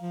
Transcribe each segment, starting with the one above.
The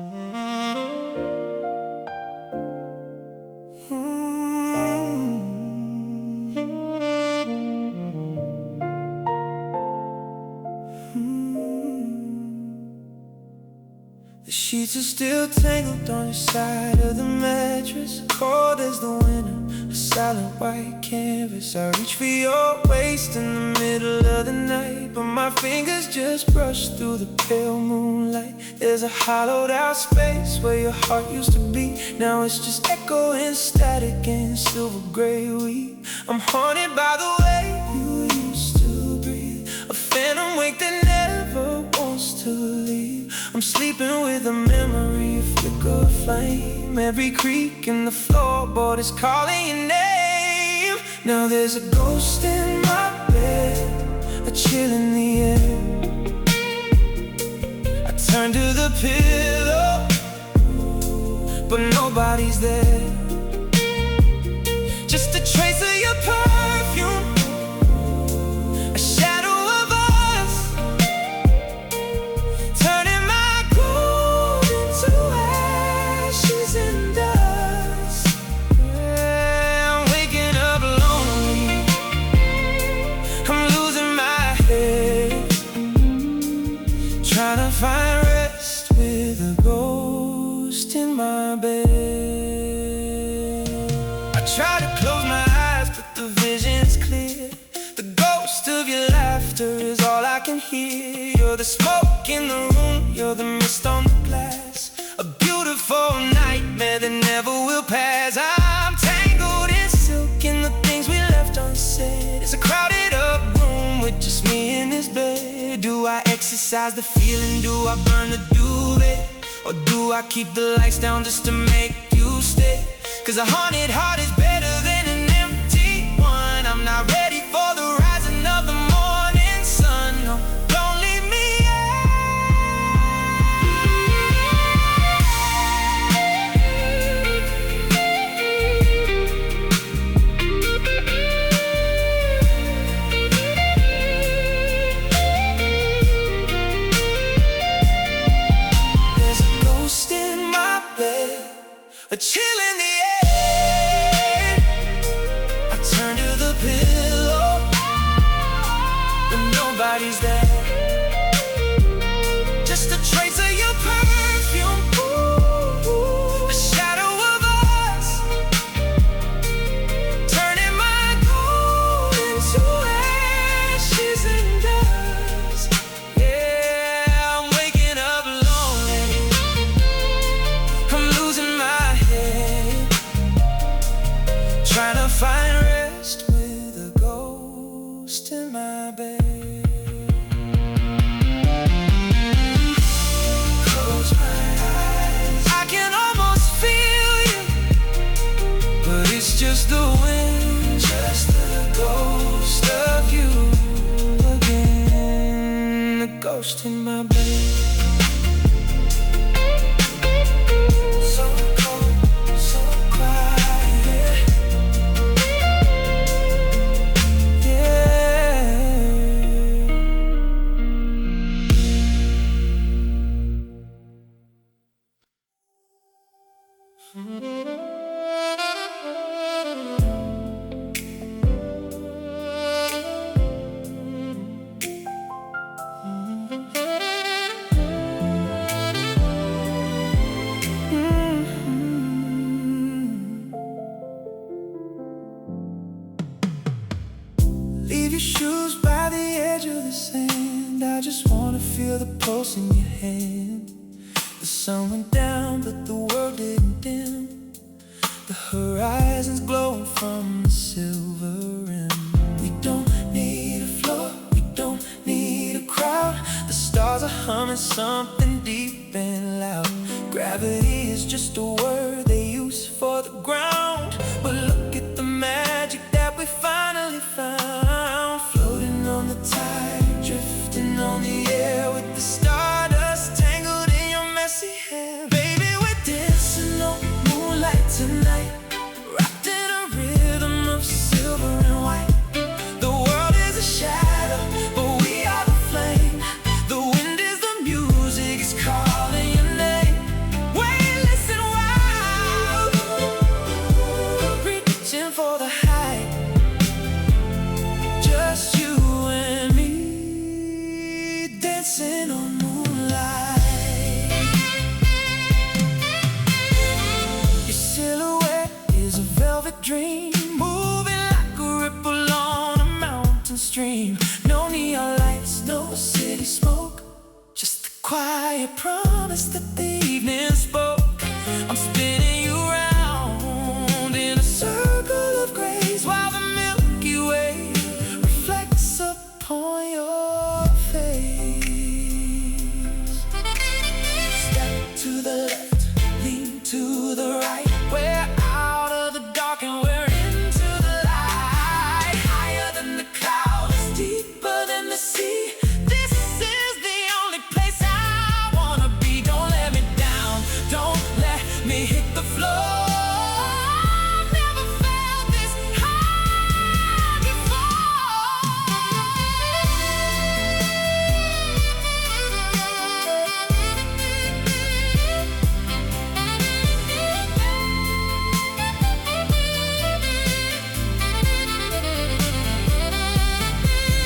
sheets are still tangled on your side of the mattress, cold as the winter, a silent white canvas. I reach for your waist in the middle of the night, but my fingers just brush through the pale moonlight. There's a hollowed out space where your heart used to beat. Now it's just echoing static and silver gray weed. I'm haunted by the way you used to breathe, a phantom wake that never wants to leave. I'm sleeping with a memory, a flicker of flame. Every creak in the floorboard is calling your name. Now there's a ghost in my bed, a chill in the air. I turn to the pillow, but nobody's there. Just a trace of your perfume, a shadow of us, turning my gold into ashes and dust. Yeah, I'm waking up lonely, I'm losing my head, trying to find rest with a ghost in my bed. I try to close my eyes, but the vision's clear. The ghost of your laughter is all I can hear. You're the smoke in the room, you're the mist on the glass, a beautiful nightmare that never will pass. I'm tangled in silk in the things we left unsaid. It's a crowded up room with just me in this bed. Do I exercise the feeling? Do I burn the duvet? Or do I keep the lights down just to make you stay? 'Cause a haunted heart is better than an empty one. I'm not ready for the rising of the morning sun. No, don't leave me a chill in the air. I turn to the pillow, but nobody's there. Just a trace of your perfume, a shadow of us, turning my gold into ashes and dust. Yeah, I'm waking up lonely, I'm losing my head, trying to find rest with a ghost in my bed. Close my eyes, I can almost feel you, but it's just the wind, just the ghost of you again. The ghost in my bed. So cold, so quiet. Leave your shoes by the edge of the sand. I just wanna feel the pulse in your hand. The sun went down, but the world didn't dim. The horizon's glowing from the silver rim. We don't need a floor, we don't need a crowd. The stars are humming something deep and loud. Gravity is just a word they use for the ground. But look at the magic that we finally found, floating on the tide, drifting on the air with the stardust tangled in your messy hair. Baby, we're dancing on moonlight tonight, wrapped in a rhythm of silver and white. The world is a shadow, but we are the flame. The wind is the music, it's calling your name. dancing on moonlight. Your silhouette is a velvet dream, moving like a ripple on a mountain stream. No neon lights, no city smoke, just the quiet promise that the evening spoke. I'm spinning you round in a circle of grace, while the Milky Way reflects upon your face. Step to the left, lean to the right. We're out of the dark and we're into the light. Higher than the clouds, deeper than the sea. This is the only place I wanna be. Don't let me down, don't let me hit the floor. I've never felt this high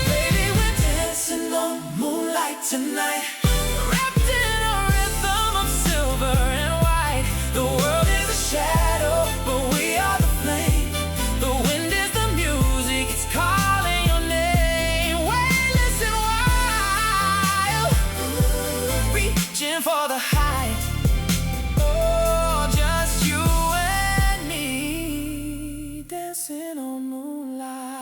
Baby, we're dancing on moonlight tonight, wrapped in a rhythm of silver and white. The world is a shadow, but we are the flame. The wind is the music, it's calling your name. Weightless and wild, reaching for the high. Oh, just you and me, dancing on moonlight.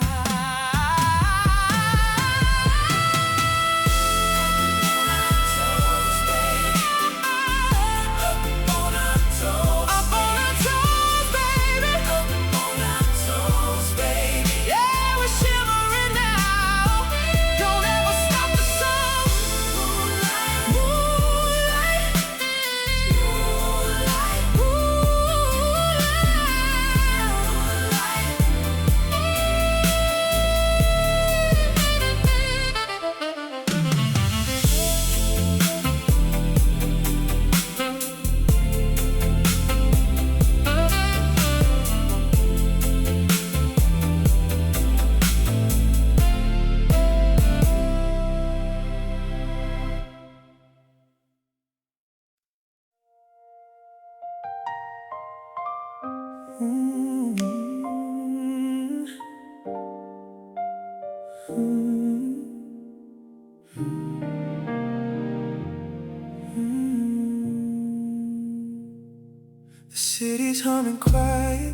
The city's humming quiet,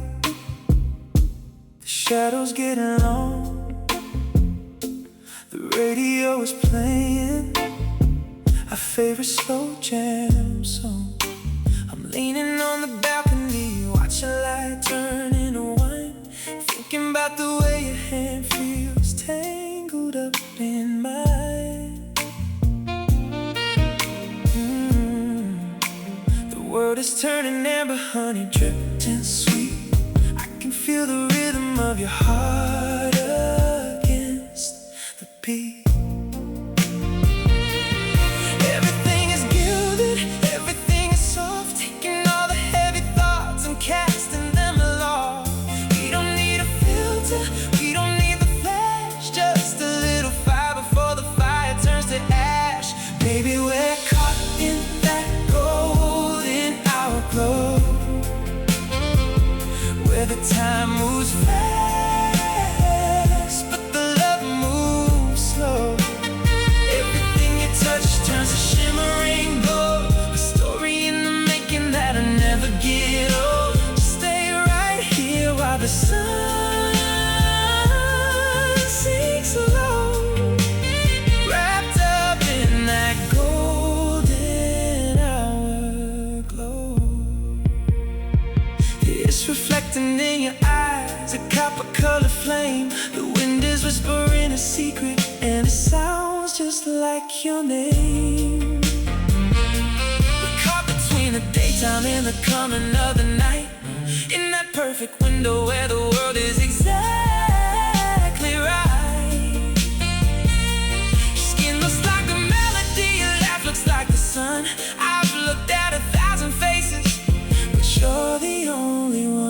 the shadows getting long. The radio is playing our favorite slow jam song. I'm leaning on the balcony, watching light turn into wine, thinking about the way your hand feels tangled up in mine. The world is turning amber, honey, dripping sweet. I can feel the rhythm of your heart against the beat. Everything is gilded, everything is soft, taking all the heavy thoughts and casting them aloft. We don't need a filter, we don't need the flash, just a little fire before the fire turns to ash. Baby, we're caught in that golden hour glow, where the time moves fast, but the love moves slow. Everything you touch turns to shimmering gold, a story in the making that'll never get old. Just stay right here while the sun sinks low, wrapped up in that golden hour glow. It's reflecting in your eyes, a copper-colored flame. The wind is whispering a secret, and it sounds just like your name. We're caught between the daytime and the coming of the night, in that perfect window where the world is exactly right. Your skin looks like a melody, your laugh looks like the sun. I've looked at 1,000 faces, but you're the only one.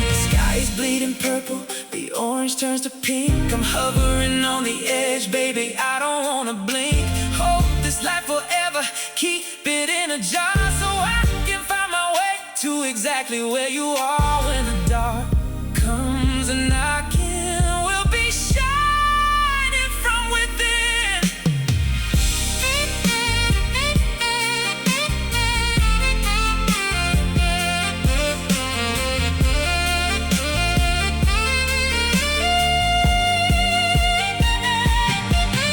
The sky is bleeding purple, the orange turns to to pink. I'm hovering on the edge, baby, I don't wanna blink. Hold this life forever, keep it in a jar, so I can find my way to exactly where you are when the dark comes and knocking. We'll be shining from within.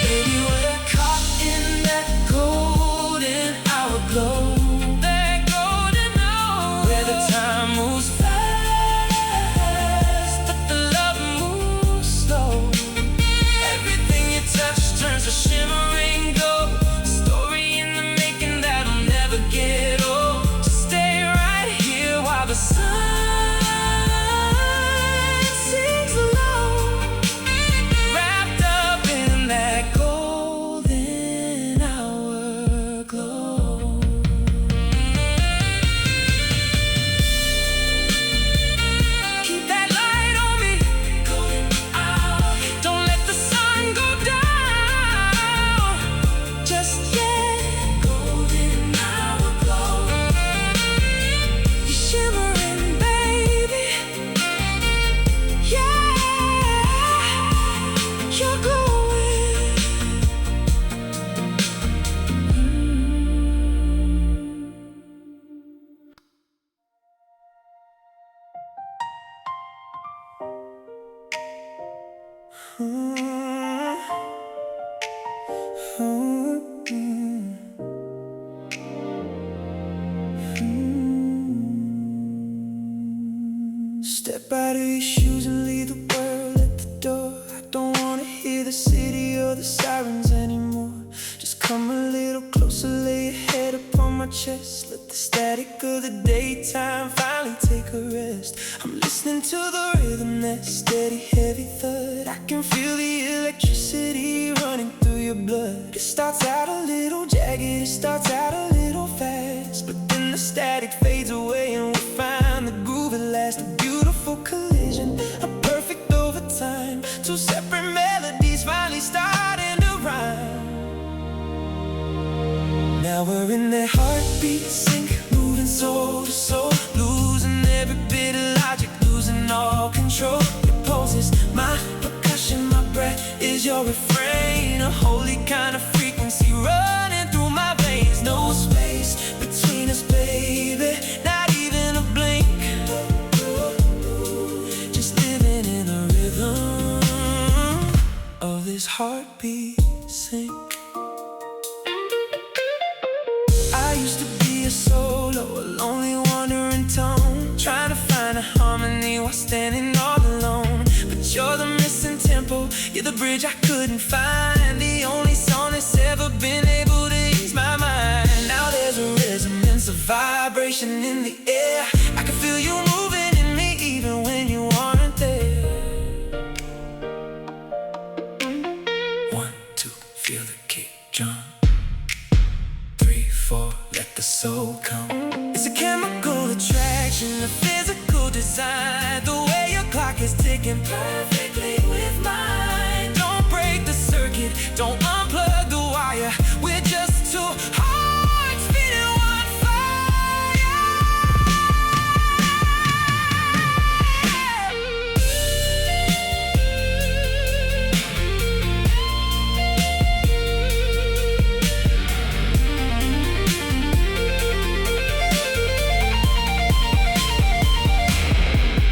Baby, we're caught in that golden hour glow, that golden hour where the time moves fast, but the love moves slow. Everything you touch turns to shimmering gold, a story in the making that'll never get old. Just stay right here while the sun sings low, wrapped up in that golden hour glow. Keep that light on me, golden hour. Don't let the sun go down just yet. Golden hour glow. You're shimmering, baby. Yeah, you're glowing. Step out of your shoes and leave the world at the door. I don't wanna hear the city or the sirens anymore. Just come a little closer, lay your head upon my chest. Let the static of the daytime finally take a rest. I'm listening to the rhythm, that steady, heavy thud. I can feel the electricity running through your blood. It starts out a little jagged, it starts out a little fast, but then the static fades away and we find the groove at last. A beautiful collision, a perfect overtime. Two separate melodies finally starting to rhyme. Now we're in that heartbeat sync, moving soul to soul, losing every bit of logic, losing all control. Your pulse is my percussion, my breath is your refrain. A holy kind of frequency running through my veins. No space between us, baby, not even a blink. Just living in the rhythm of this heartbeat sync. I used to be a solo, a lonely wandering tone, trying to find a harmony while standing all alone. But you're the missing tempo, you're the bridge I couldn't find, the only song that's ever been able to ease my mind. Now there's a resonance, a vibration in the air. I can feel you moving in me even when you aren't there. 1, 2, feel the kick drum. 3, 4, let the soul come. It's a chemical attraction, a physical design. The way your clock is ticking perfectly with mine. Don't break the circuit, don't unplug the wire. We're just two hearts beating one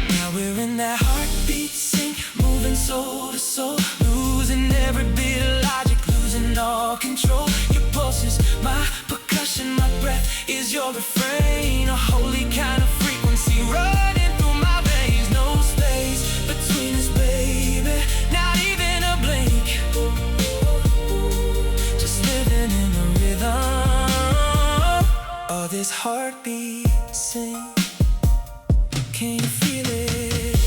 Now we're in that heartbeat sync, moving soul to soul, losing every bit of logic, losing all control. Your pulse is my percussion, my breath is your refrain. A holy kind of frequency running through my veins. No space between us, baby, not even a blink. Just living in the rhythm of this heartbeat sync. Can you feel it?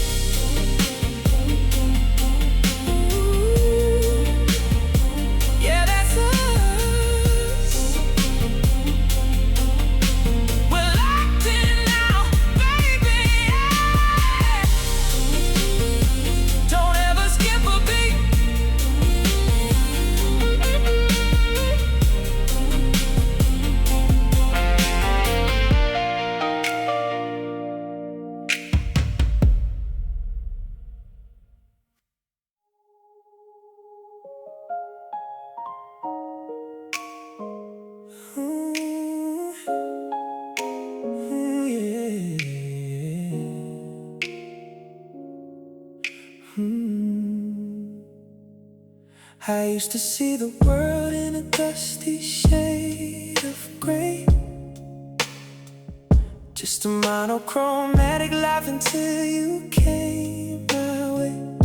Yeah, that's us. We're locked in now, baby. Don't ever skip I used to see the world in a dusty shade of gray, just a monochromatic life until you came my way.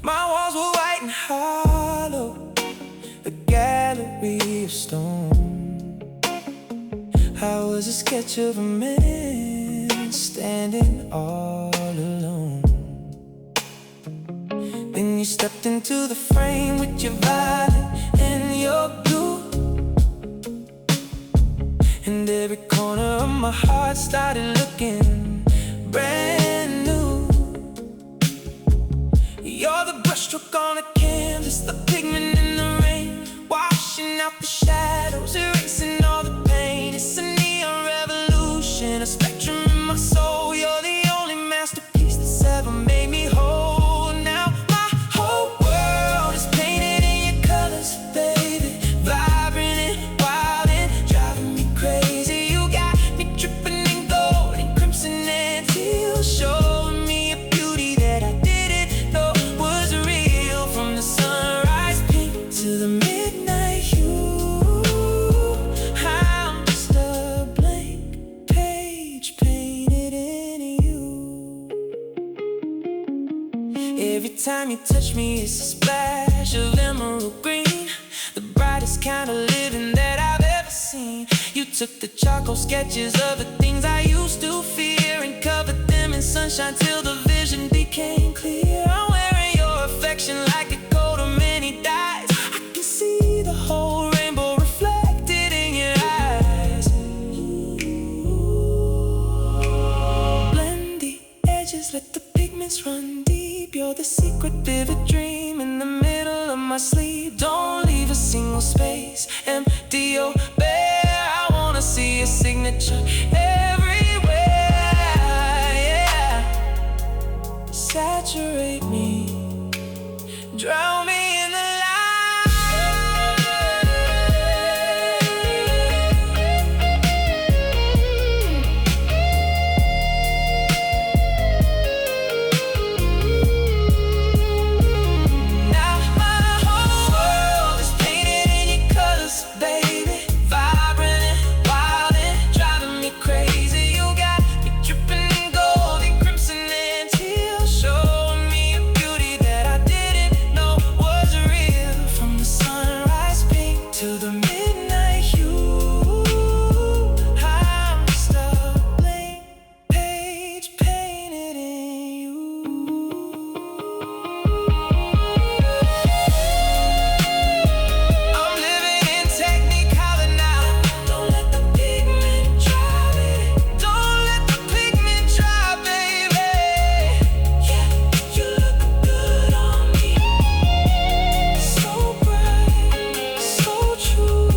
My walls were white and hollow, a gallery of stone. I was a sketch of a man standing all alone. Then you stepped into the frame with your violet and your blue, and every corner of my heart started looking brand new. You're the brushstroke on the canvas, the pigment in the rain, washing out the shadows, erasing all the pain. It's a neon revolution, a spectrum in my soul. You're the only masterpiece that's ever made me whole. Now my whole world is painted in your colors, baby, vibrant and wild and driving me crazy. You got me dripping in gold and crimson and teal, showing me a beauty that I didn't know was real. From the sunrise pink to the midnight hue, I'm just a blank page painted in you. Every time you touch me, it's a splash of emerald green, the brightest kind of living that I've ever seen. You took the charcoal sketches of the things I used to fear and covered them in sunshine till the vision became clear. I'm wearing your affection like a coat of many dyes. I can see the whole rainbow reflected in your eyes. Blend the edges, let the pigments run deep. You're the secret vivid dream in the middle of my sleep. Don't leave a single space empty or bare. I wanna see your signature everywhere, yeah. Saturate me, drown me in the light. Now my whole world is painted in your colors, baby, vibrant and wild and driving me crazy. You got me dripping in gold and crimson and teal, showing me a beauty that I didn't know was real. From the sunrise pink to the midnight hue, I'm just a blank page painted in you. I'm living in technicolor now. Don't let the pigment dry, baby. Don't let the pigment dry, baby. Yeah, you look good on me. So bright, so true.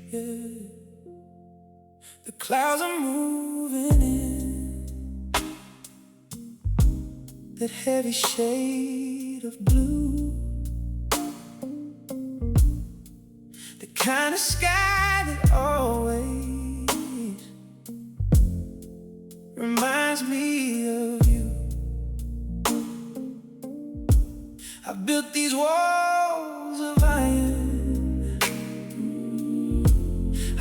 Yeah. The clouds are moving in that heavy shade of blue, the kind of sky that always reminds me of you. I built these walls of iron,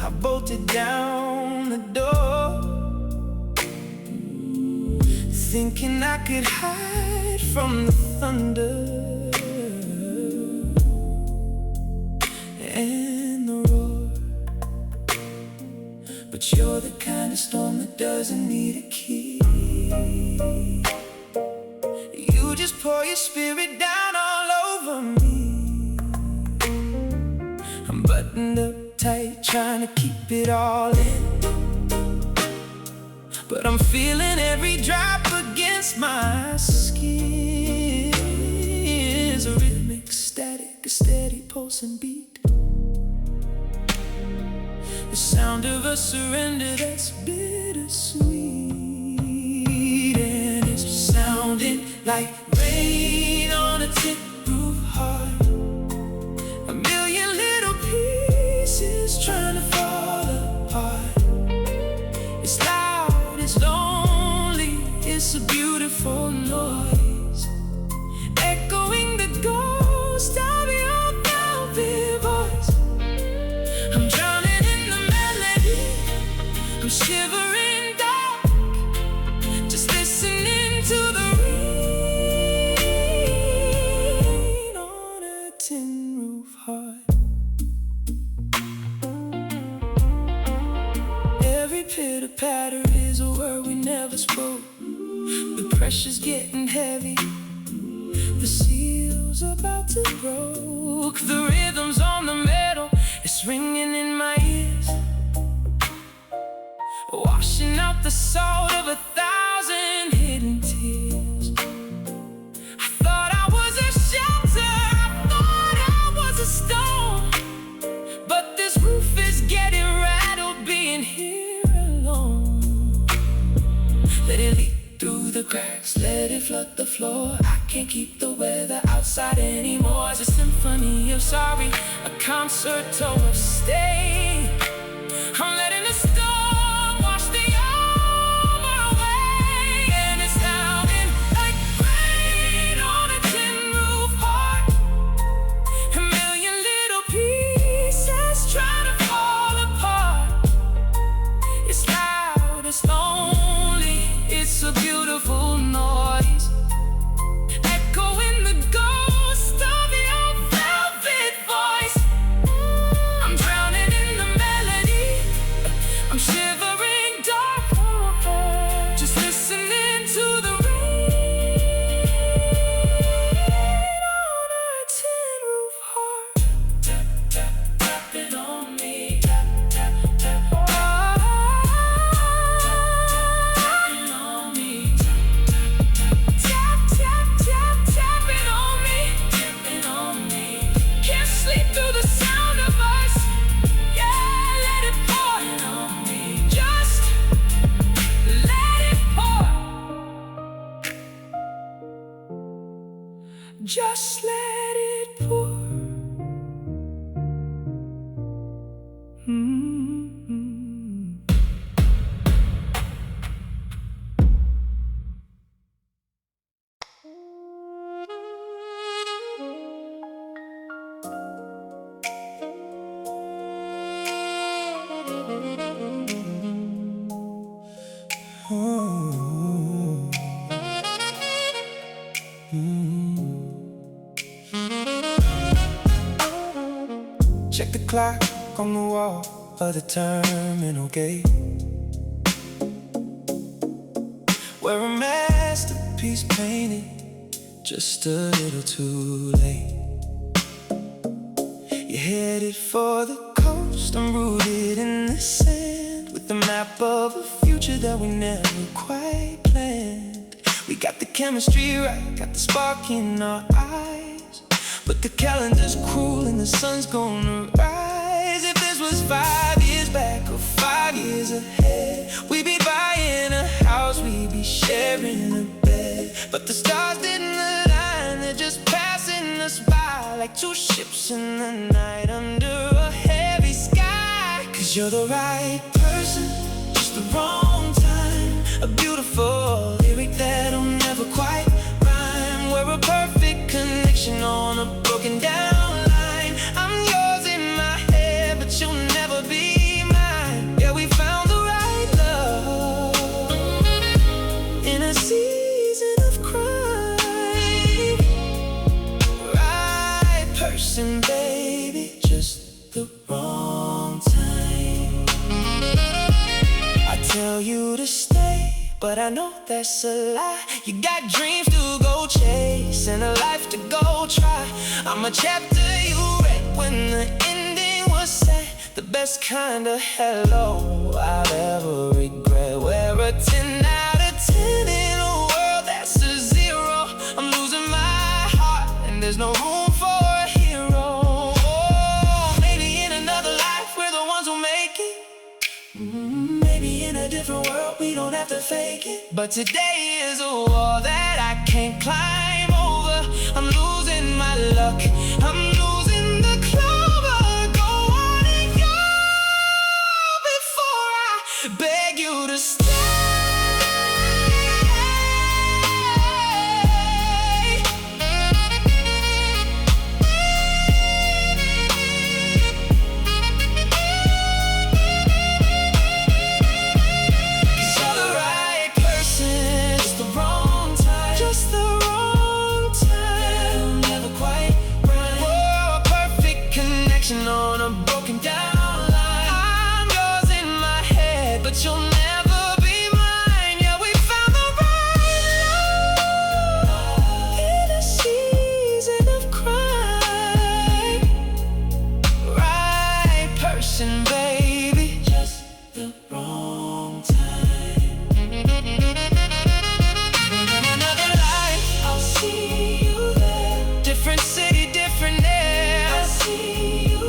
I bolted down the door, thinking I could hide from the thunder and the roar. But you're the kind of storm that doesn't need a key. You just pour your spirit down all over me. I'm buttoned up tight, trying to keep it all in, but I'm feeling every drop again. against my skin. It's a rhythmic, static, a steady pulsing beat. The sound of a surrender that's bittersweet, and it's sounding like rain on a tin roof heart. A million little pieces trying to fall apart. It's loud, it's lonely, it's a beautiful noise, echoing the ghost of your velvet voice. I'm drowning in the melody, I'm shivering dark, just listening to the rain on a tin roof heart. Every pitter patter is a word we never spoke. The pressure's getting heavy, the seal's about to broke. The rhythm's on the metal, it's ringing in my ears, washing out the salt of 1,000 hidden tears. I thought I was a shelter, I thought I was a stone, but this roof is getting rattled being here alone. Let it leak through the cracks, let it flood the floor. I can't keep the weather outside anymore. It's a symphony of sorry, a concerto of stay. I'm letting the storm wash the over away, and it's sounding like rain on a tin roof heart. A million little pieces trying to fall apart. It's loud, it's lonely, it's a beautiful noise, echoing the ghost of your velvet voice. I'm drowning in the melody, I'm shivering dark, just listening to the rain on a tin roof heart. Tap, tap, tapping on me. Tap, tap, tap, tapping on me. Tap, tap, tap, tapping on me. Tapping on me. Can't sleep through the sound of us. Yeah, let it pour on me. Just let it pour. Just let it pour. Mm-hmm. Oh. Check the clock on the wall of the terminal gate, where a masterpiece painted just a little too late. You're headed for the coast, I'm rooted in the sand, with the map of a future that we never quite planned. We got the chemistry right, got the spark in our eyes, but the calendar's cruel and the sun's gonna rise. If this was 5 years back or 5 years ahead, we'd be buying a house, we'd be sharing a bed. But the stars didn't align, they're just passing us by, like two ships in the night under a heavy sky. Cause you're the right person, just the wrong time, a beautiful lyric that'll never quite rhyme. We're a perfect connection on a broken down line. I'm yours in my head, but you'll never be mine. Yeah, we found the right love in a season of crime. Right person, baby, just the wrong time. I tell you to stay, but I know that's a lie. You got dreams to go chase and a life to go try. I'm a chapter you read when the ending was sad, the best kind of hello I'll ever regret. We're a 10 out of 10 in a world But today is a wall that I can't climb over. I'm losing my luck, I'm losing the clover. Go on and go before I beg you to stay. On a broken down line, I'm yours in my head, but you'll never be mine. Yeah, we found the right love in a season of crime. Right person, baby, just the wrong time. In another life, I'll see you there. Different city, different air. I'll see you.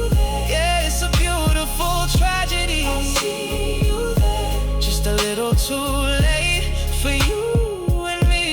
Tragedy, I'll see you there. Just a little too late for you and me.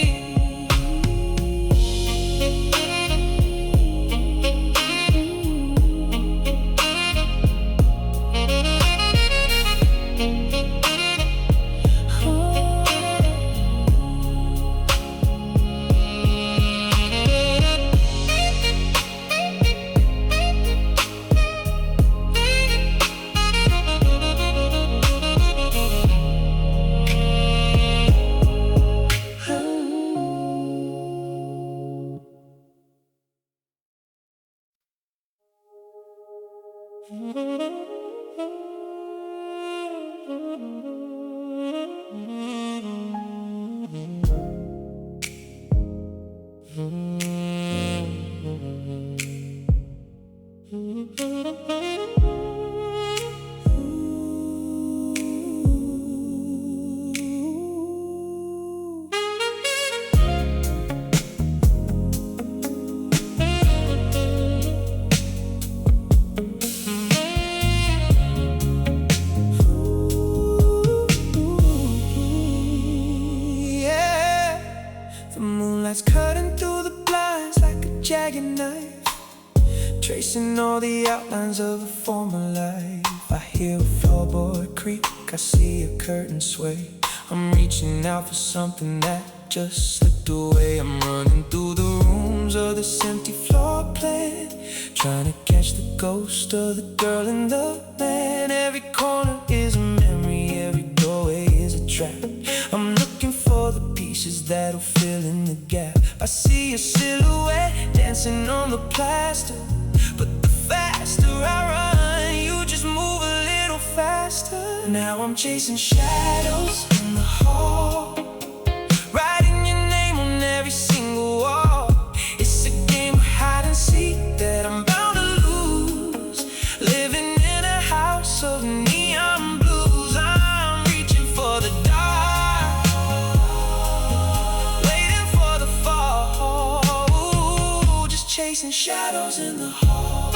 Cutting through the blinds like a jagged knife, tracing all the outlines of a former life. I hear a floorboard creak, I see a curtain sway. I'm reaching out for something that just slipped away. I'm running through the rooms of this empty floor plan, trying to catch the ghost of the girl and the man. Every corner is a memory, every doorway is a trap. I'm looking for the pieces that'll fill in the gap. I see a silhouette dancing on the plaster, but the faster I run, you just move a little faster. Now I'm chasing shadows in the hall, writing your name on every single wall. It's a game of hide and seek that I'm bound to lose, living in a house of neon blues. I'm reaching for the dark, waiting for the fall. Ooh, just chasing shadows in the hall.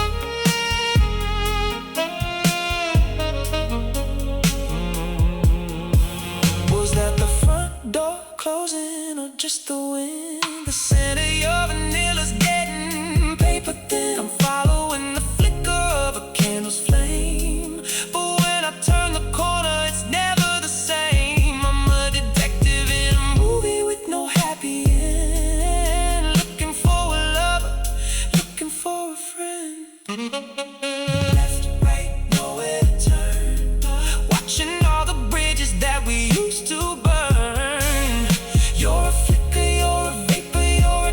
Was that the front door closing or just the wind? The scent of your vanilla's getting paper thin. I'm following the flicker of a candle's flame, but when I turn the corner, it's never the same. I'm a detective in a movie with no happy end, looking for a lover, looking for a friend. Left, right, nowhere to turn, watching all the bridges that we used to burn. You're a flicker, you're a vapor, you're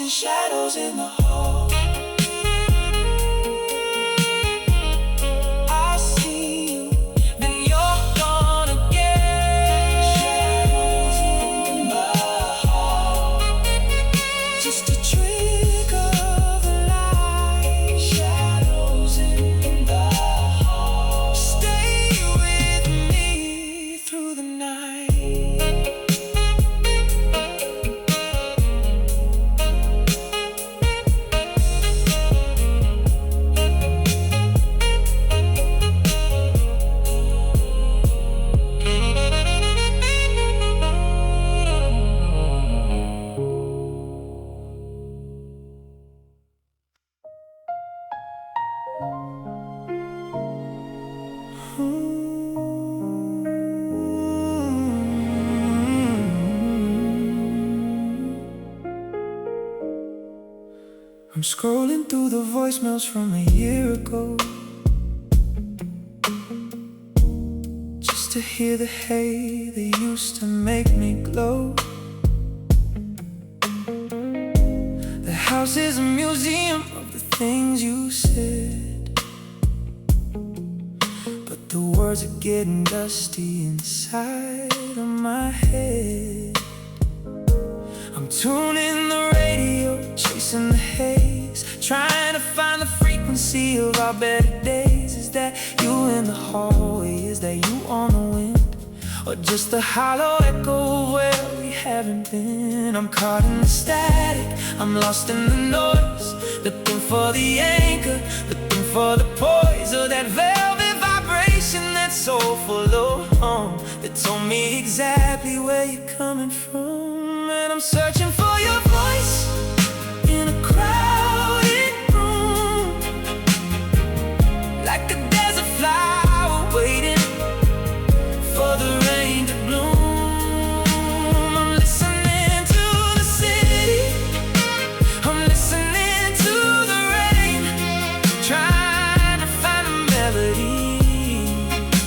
chasing shadows in the hall. I see you, then you're gone again. Shadows in the hall, just a trick of the light. Shadows in the hall, stay with me through the night. I'm scrolling through the voicemails from a year ago, just to hear the hey that used to make me glow. The house is a museum of the things you said, but the words are getting dusty inside of my head. I'm tuning the radio, chasing the haze, trying to find the frequency of our better days. Is that you in the hallway? Is that you on the wind? Or just the hollow echo of where we haven't been? I'm caught in the static, I'm lost in the noise, looking for the anchor, looking for the poise of that velvet vibration, that soulful low hum that told me exactly where you're coming from. And I'm searching for your voice in a crowded room, like a desert flower waiting for the rain to bloom. I'm listening to the city, I'm listening to the rain, trying to find a melody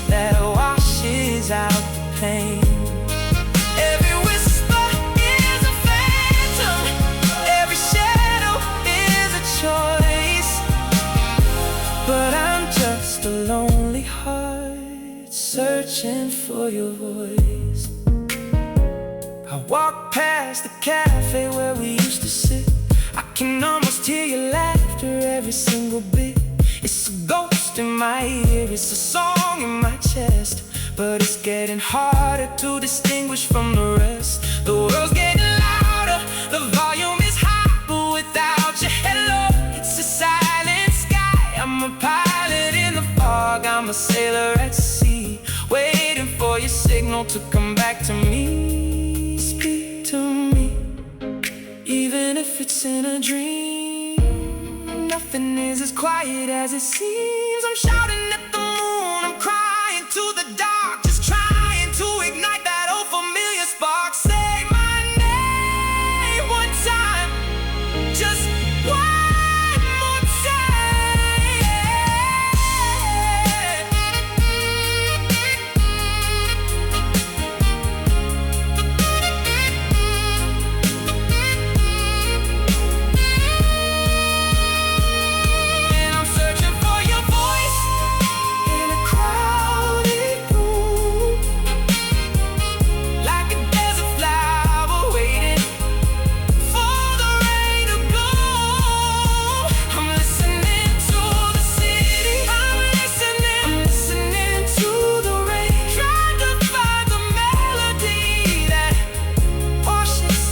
that washes out the pain. A lonely heart searching for your voice. I walk past the cafe where we used to sit. I can almost hear your laughter every single bit. It's a ghost in my ear, it's a song in my chest, but it's getting harder to distinguish from the rest. The world's getting louder, the volume is high, but without your hello, it's a silent sky. I'm a pilot in the fog, I'm a sailor at sea, waiting for your signal to come back to me. Speak to me, even if it's in a dream. Nothing is as quiet as it seems. I'm shouting at the moon, I'm crying to the dark, just trying to ignite that old familiar spark. Say my name one time, just one more time. And I'm searching for your voice in a crowded room, like a desert flower waiting for the rain to bloom. I'm listening to the city, I'm listening to the rain, trying to find the melody that washes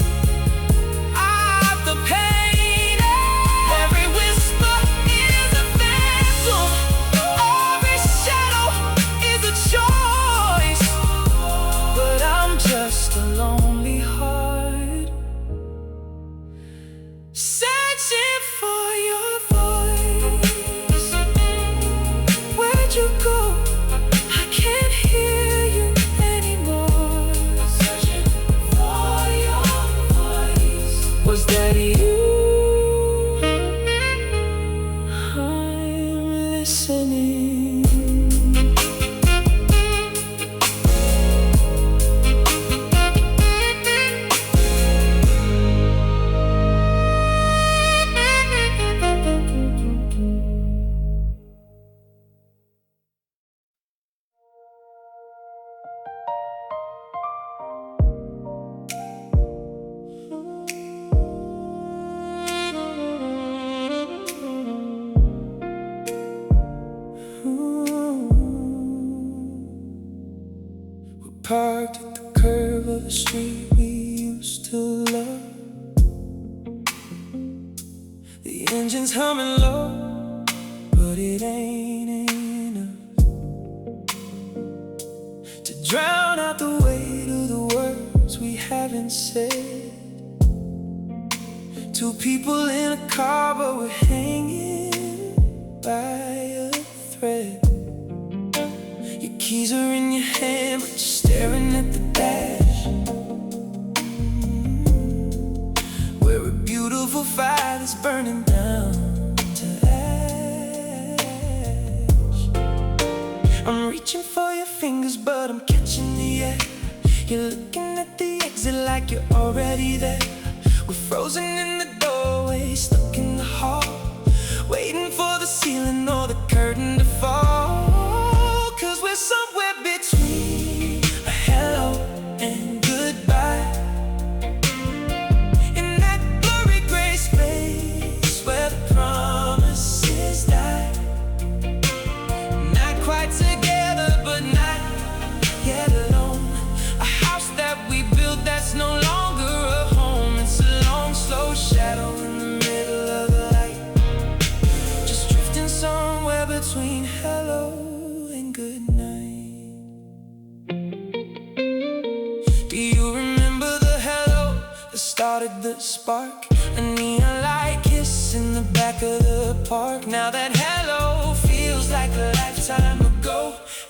out the pain. Every whisper is a phantom, every shadow is a choice, but I'm just a lonely heart searching for your voice. Where'd you go? I can't hear you anymore. Searching for your voice. Was that you? I'm listening. street we used to love. The engine's humming low, but it ain't enough to drown out the weight of the words we haven't said. Two people in a car, but we're hanging by a thread. Your keys are in your hand, but you're staring at the dash. We're a beautiful fire that's burning down to ash. I'm reaching for your fingers, but I'm catching the air. You're looking at the exit like you're already there. We're frozen in the doorway, stuck in the hall, waiting for the ceiling or the curtain to fall. 'Cause we're somewhere between a hello and goodbye, in that blurry gray space where the promises die. Not quite together, but not yet alone. A house that we built that's no longer a home. It's a long, slow shadow in the middle of the light, just drifting somewhere between hello and good night. Do you remember the hello that started the spark? A neon light kiss in the back of the park. Now that hello feels like a lifetime ago,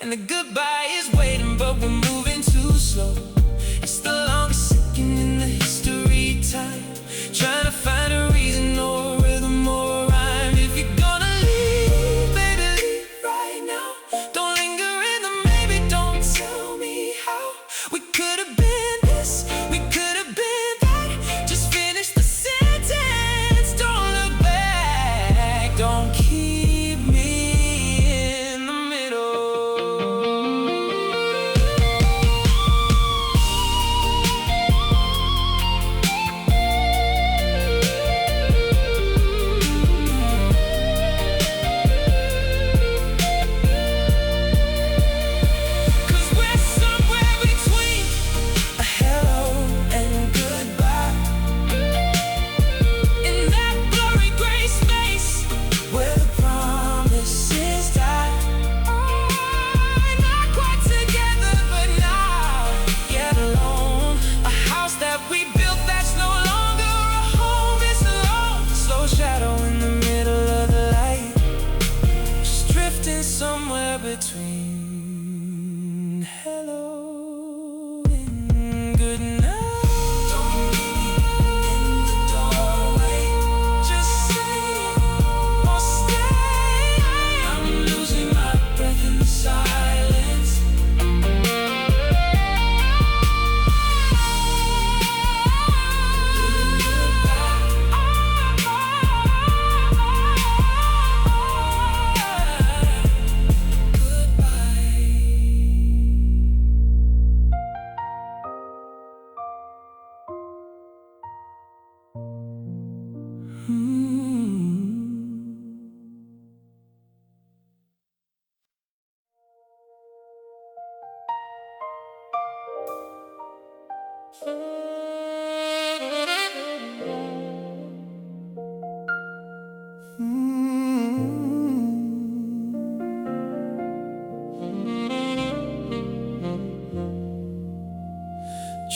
and the goodbye is waiting, but we're moving too slow. It's the longest second in the history of time, trying to find a reason or a rhythm or a rhyme. If you're gonna leave, baby, leave right now. Don't linger in the maybe, don't tell me how. We could have been this, we could have been that. Just finish the sentence, don't look back. Don't keep me in the middle. Somewhere between hello and good night. Don't meet me in the doorway, just say or stay. I'm losing my breath in the silence.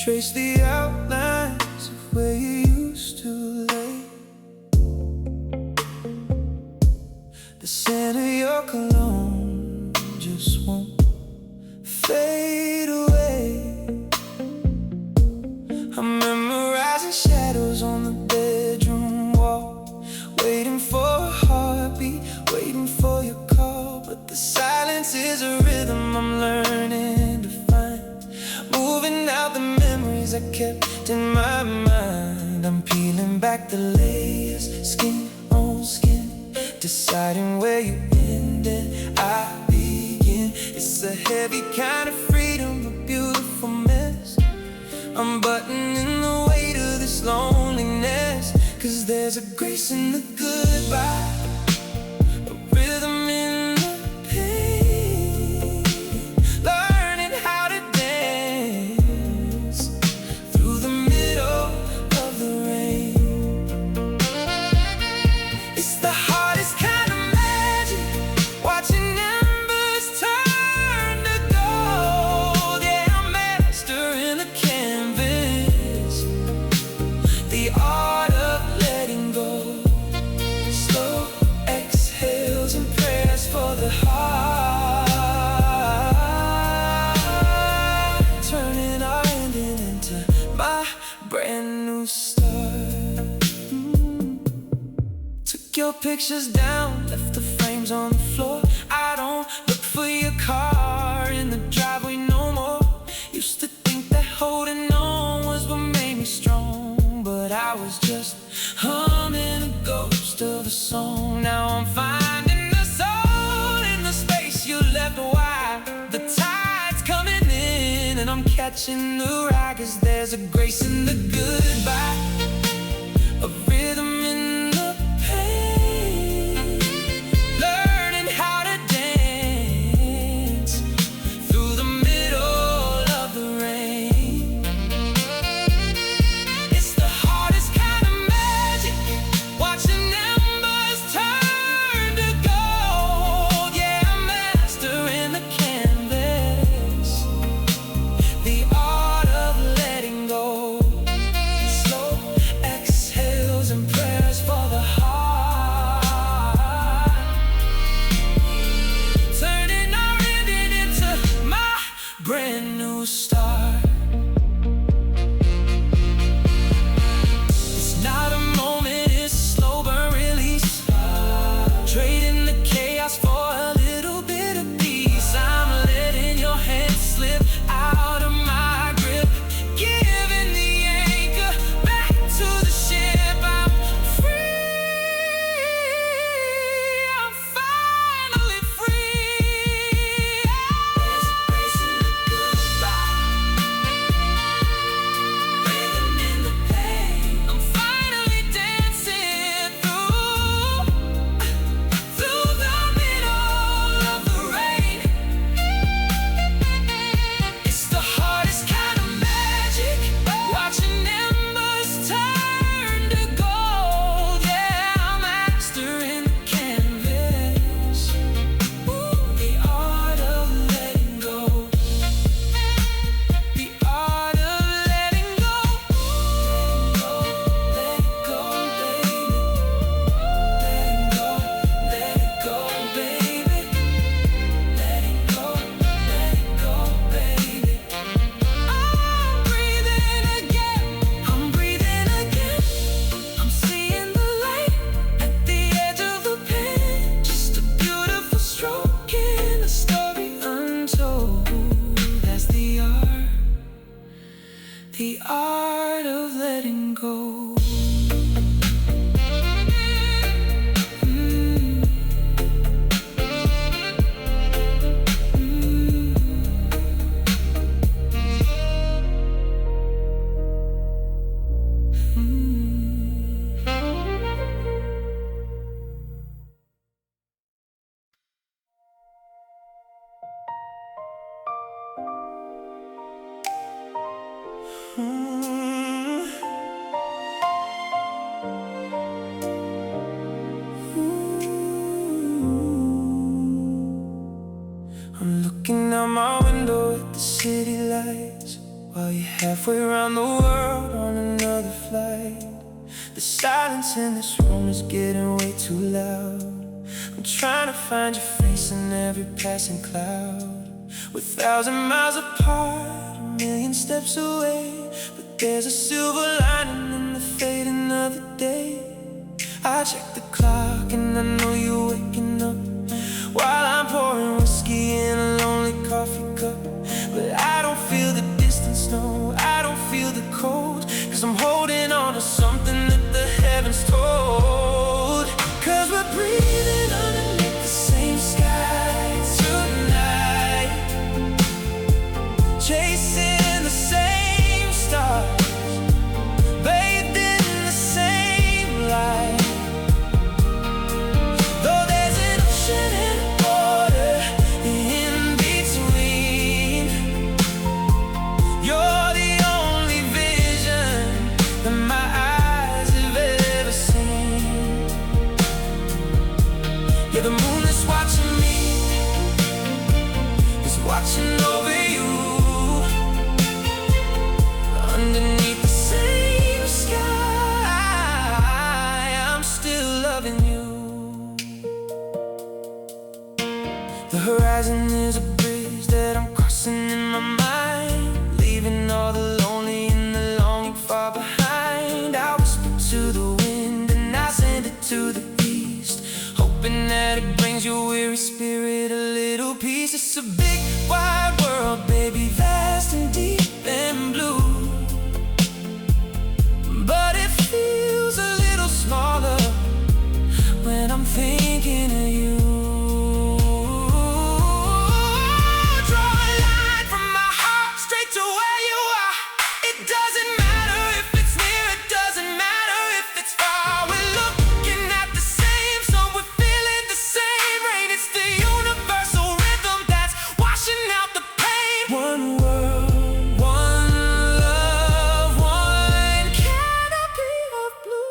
Trace the outlines of where you used to lay. The scent of your cologne just won't fade away. I'm memorizing shadows on the bedroom wall, waiting for a heartbeat, waiting for your call. But the silence is a rhythm I'm learning to find, moving out the memories I kept in my mind. I'm peeling back the layers, skin on skin, deciding where you end and I begin. It's a heavy kind of freedom, a beautiful mess. I'm buttoning the weight of this loneliness, 'cause there's a grace in the goodbye, a rhythm in the pain, learning how to dance brand new start. Took your pictures down, left the frames on the floor. I don't look for your car in the driveway no more. Used to think that holding on was what made me strong, but I was just humming a ghost of a song. Now I'm finding the soul in the space you left wide. The tide's coming in and I'm catching the ride, 'cause there's a grace in the goodbye, a rhythm in the pain, learning how to dance through the middle of the rain. It's the hardest kind of magic, watching embers turn to gold. Yeah, I'm mastering the canvas, the art of letting go. Slow exhales and prayers for the heart, turning our ending into my brand new start. It's not a moment, it's a slow burn release, trading the chaos for a little bit of peace. I'm letting your hand slip out of my grip, giving the anchor back to the ship. I'm free, I'm finally free. There's a grace in the goodbye, rhythm in the pain. I'm finally dancing through the middle of the rain. It's the hardest kind of magic, watching embers turn to gold. Yeah, I'm mastering the canvas, the art of letting go, the art of letting go. Let it go, baby. Let it go, baby. Let it go, baby. I'm breathing again, I'm breathing again. I'm seeing the light at the edge of the pen, just a beautiful stroke in a story untold. That's the art of letting go. I'm looking out my window at the city lights, while you're halfway around the world on another flight. The silence in this room is getting way too loud. I'm trying to find your face in every passing cloud. We're 1,000 miles apart, a million steps away, but there's a silver lining in the fading of the day. I check the clock and I know you're waking up, while I'm pouring whiskey in a lonely coffee cup. But I don't feel the distance, no, I don't feel the cold, 'cause I'm holding on to something that the heavens told. 'Cause we're breathing underneath the same sky tonight, chasing the same stars, bathed in the same light. Though there's an ocean and a border in between, you're the only vision that my eyes brings your weary spirit a little peace. It's a big wide world, baby, vast and deep and blue, but it feels a little smaller when I'm thinking of you. Draw a line from my heart straight to where you are. It doesn't matter if it's near, it doesn't matter if it's far. We're looking at the same sun, we're feeling the same rain. It's the universal rhythm that's washing out the pain. One world, one love, one canopy of blue.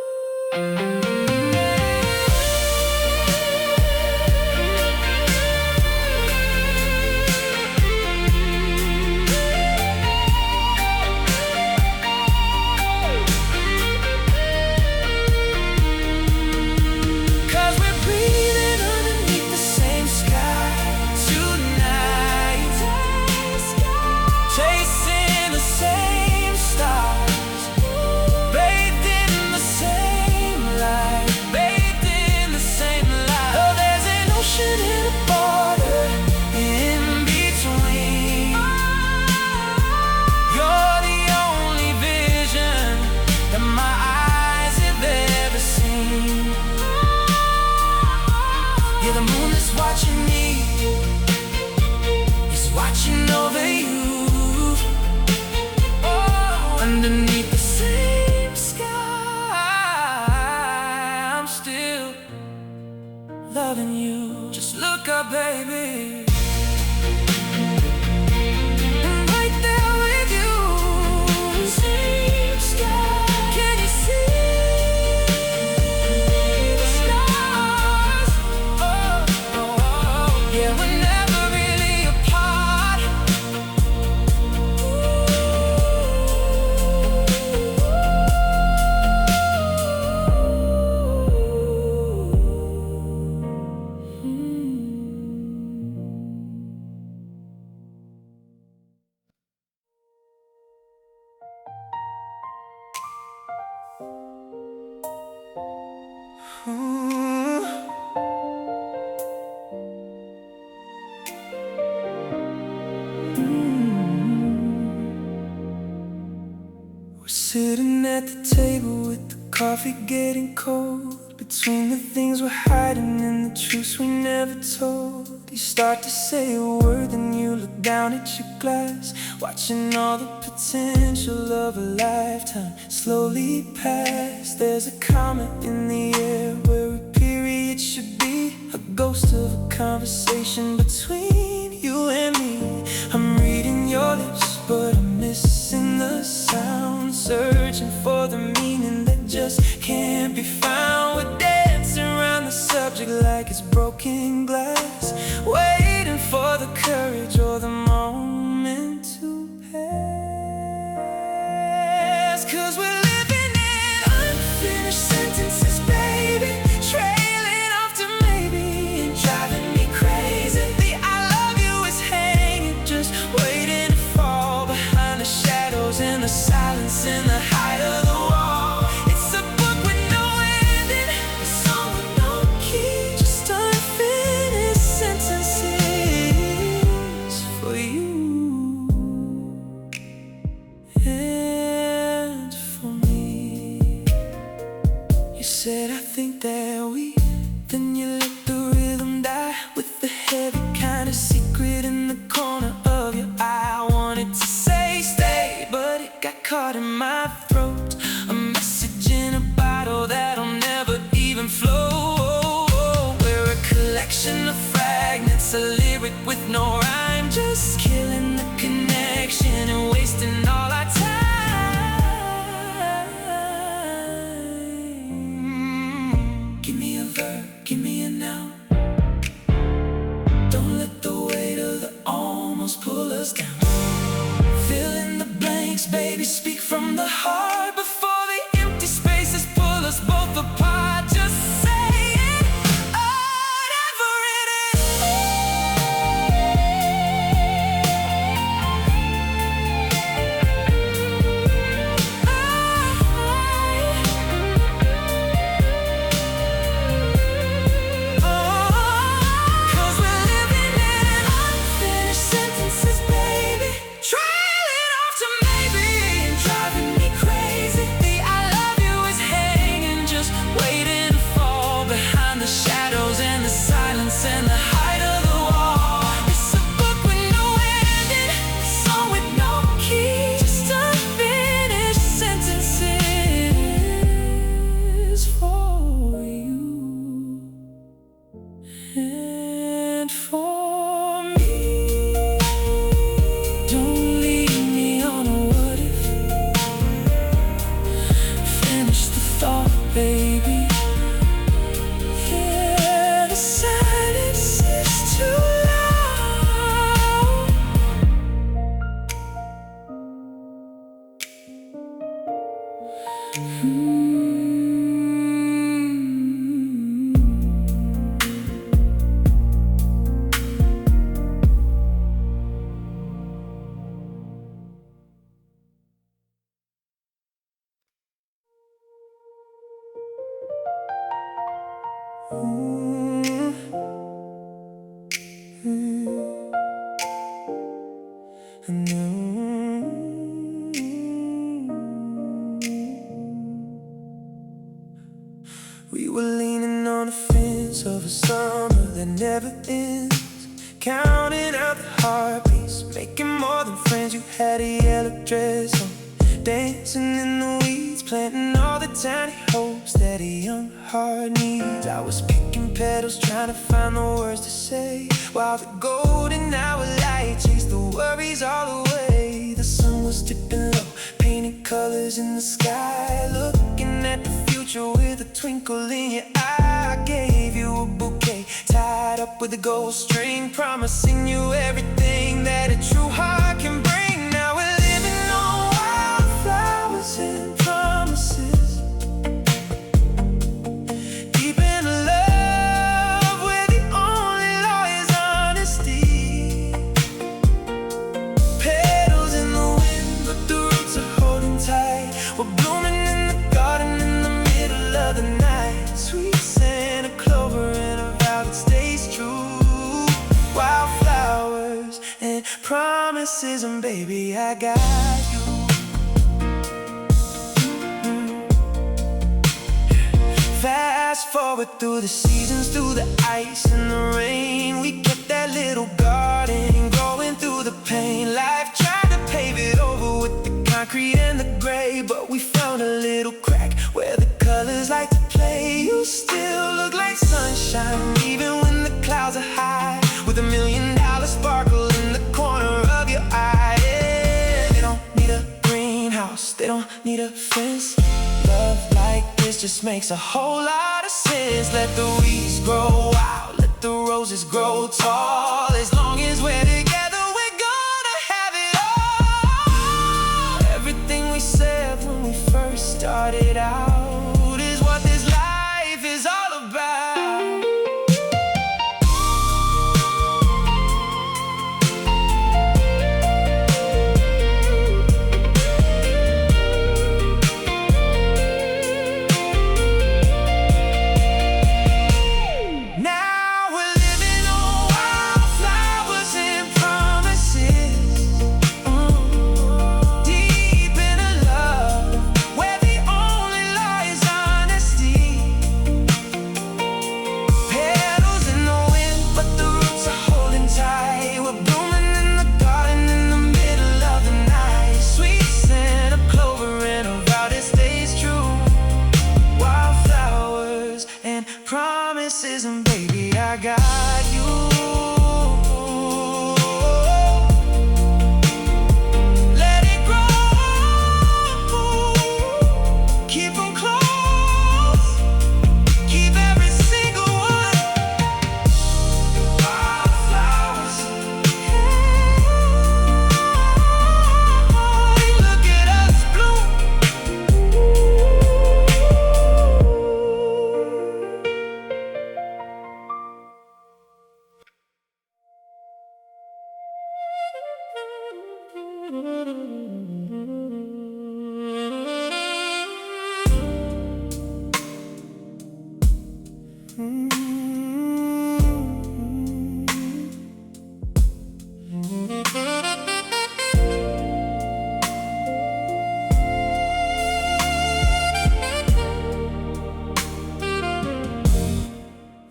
Yeah, the moon is watching me, is watching over you. Oh, underneath the same sky, I'm still loving you. Just look up, baby. I'm right there with you. Same sky. Can you see? We're sitting at the table with the coffee getting cold, between the things we're hiding and the truths we never told. You start to say a word, then you look down at your glass, watching all the potential of a lifetime slowly pass. There's a comma in the air where a period should be, a ghost of a conversation between you and me. I'm reading your lips, but I'm missing the sound, searching for the meaning that just can't be found. We're dancing around the subject like it's broken glass, waiting for the courage or the moment to pass. 'Cause we're living in unfinished sentences, baby, trailing off to maybe and driving me crazy. The I love you is hanging, just waiting to fall behind the shadows and the silence in the height of the wall. It's a book with no ending, a song with no key, just unfinished sentences for you and for me. You said, I think that we, then you let the rhythm die with the heavy kind of secret in the corner of your eye. I wanted to say stay, but it got caught in my throat, a message in a bottle that'll never even flow. We're a collection of fragments, a lyric with no rhyme, just killing the connection and wasting all our time. Give me a verb, give me a noun. Don't let the weight of the almost pull us down. Fill in the blanks, baby, speak from the heart before the empty spaces pull us both apart. Just say it, whatever it is. We were leaning on the fence of a summer that never ends, counting out the heartbeats, making more than friends. You had a yellow dress on, dancing in the weeds, planting all the tiny hopes that a young heart needs. I was picking petals, trying to find the words to say, while the golden hour light chased the worries all away. The sun was dipping low, painting colors in the sky, looking at the future with a twinkle in your eye. I gave you a bouquet tied up with a gold string, promising you everything that a true heart can bring. Now we're living on wildflowers and promises, deep in love where the only law is honesty. Petals in the wind, but the roots are holding tight. We're blooming in the garden in the middle of the night. Sweet scent of clover and a vow that stays true. Wildflowers and promises, and baby, I got you. Fast forward through the seasons, through the ice and the rain. We kept that little garden growing through the pain. Life tried to pave it over with the concrete and the gray, but we found a little crack where the colors like to play. You still look like sunshine, even when the clouds are high, with $1 million sparkle in the corner of your eye. Yeah. They don't need a greenhouse, they don't need a fence. Love like this just makes a whole lot of sense. Let the weeds grow out, let the roses grow tall. As long as we're together, we're gonna have it all. Everything we said when we first started out is what this life is all about. Promises, and baby, I got you. Let it grow, keep them close, keep every single one. Wildflowers, hey, look at us bloom.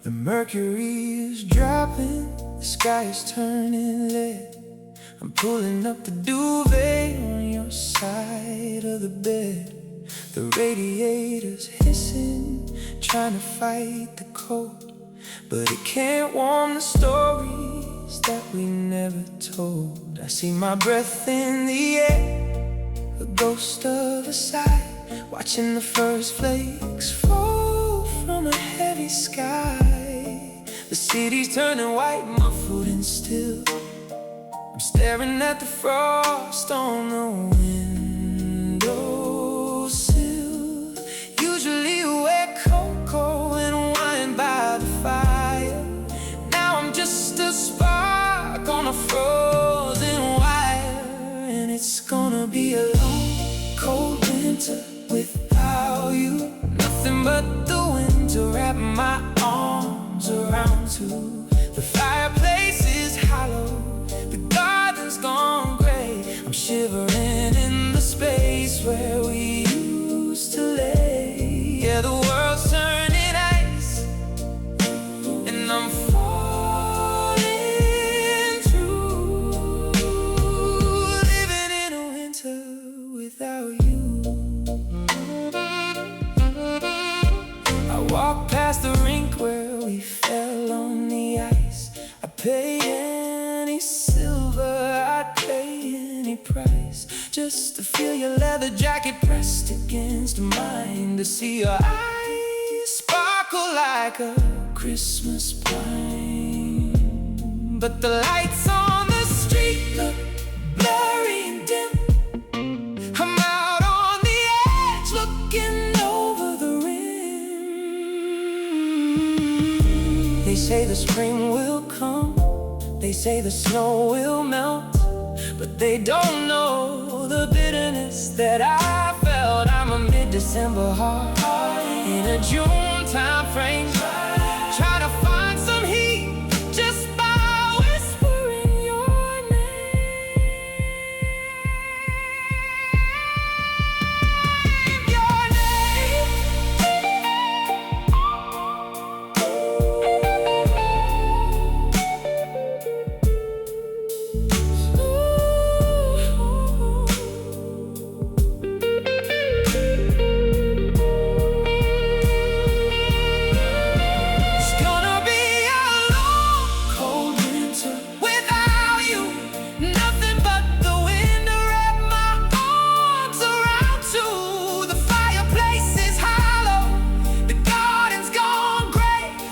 The mercury is dropping, the sky is turning red. I'm pulling up the duvet on your side of the bed. The radiator's hissing, trying to fight the cold, but it can't warm the stories that we never told. I see my breath in the air, a ghost of a sigh, watching the first flakes fall from a heavy sky. The city's turning white, muffled and still. I'm staring at the frost on the windowsill. wrap my arms around too. The fireplace is hollow, the garden's gone gray. I'm shivering in the space where we used to lay. Yeah, the world's turning ice, and I'm falling through, living in a winter without you. I walk past the rink where we fell on the ice. I pay any silver, I'd pay any price, just to feel your leather jacket pressed against mine, to see your eyes sparkle like a Christmas pine. But the lights on the street look blurry and dim. I'm out on the edge looking over the rim. They say the spring will come, they say the snow will melt, but they don't know the bitterness that I felt. I'm a mid-December heart in a June time frame, trying to find some heat just by whispering your name. Your name.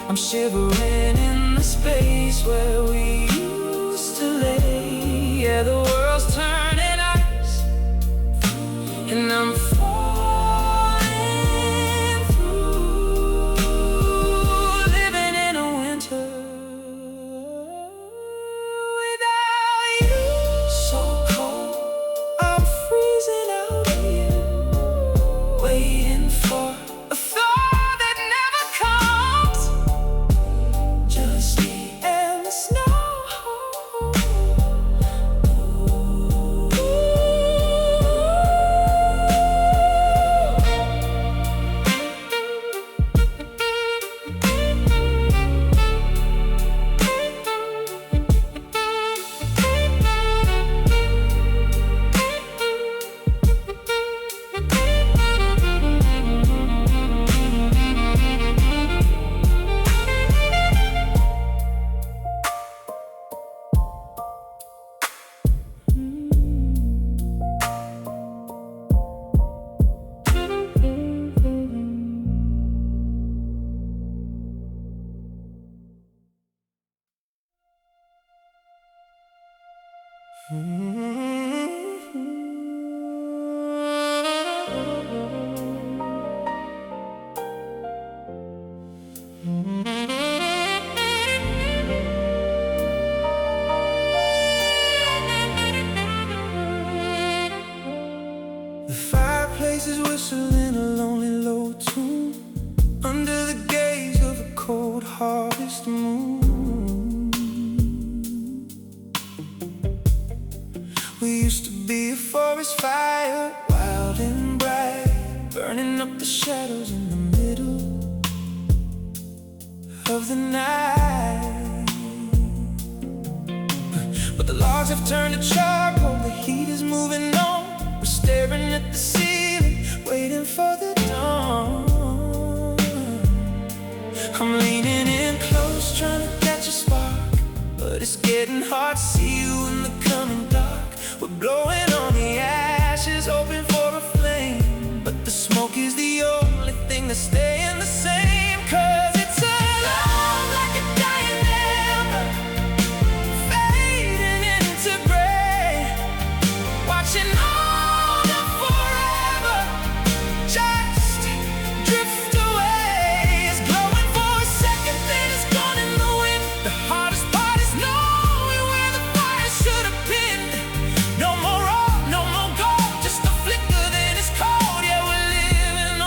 I'm shivering in the space where we used to lay. Yeah, the world's turning ice, and I'm falling through, living in a winter without you. So cold, I'm freezing out here, waiting for a thaw that never comes. Just me and the snow. The fireplace is whistling a lonely low tune under the gaze of a cold harvest moon. We used to be a forest fire, wild and bright, burning up the shadows in the middle of the night. But the logs have turned to charcoal, the heat is moving on. We're staring at the ceiling, waiting for the dawn. I'm leaning in close, trying to catch a spark, but it's getting hard to see you in the coming dark. We're blowing on the ashes, hoping for a flame, but the smoke is the only thing that's staying the same. 'Cause it's a love like a dying ember, fading into gray, watching all the forever just drift away. It's glowing for a second, then it's gone in the wind. The hardest part is knowing where the fire should have been. No more gold, just a flicker, then it's cold. Yeah, we're living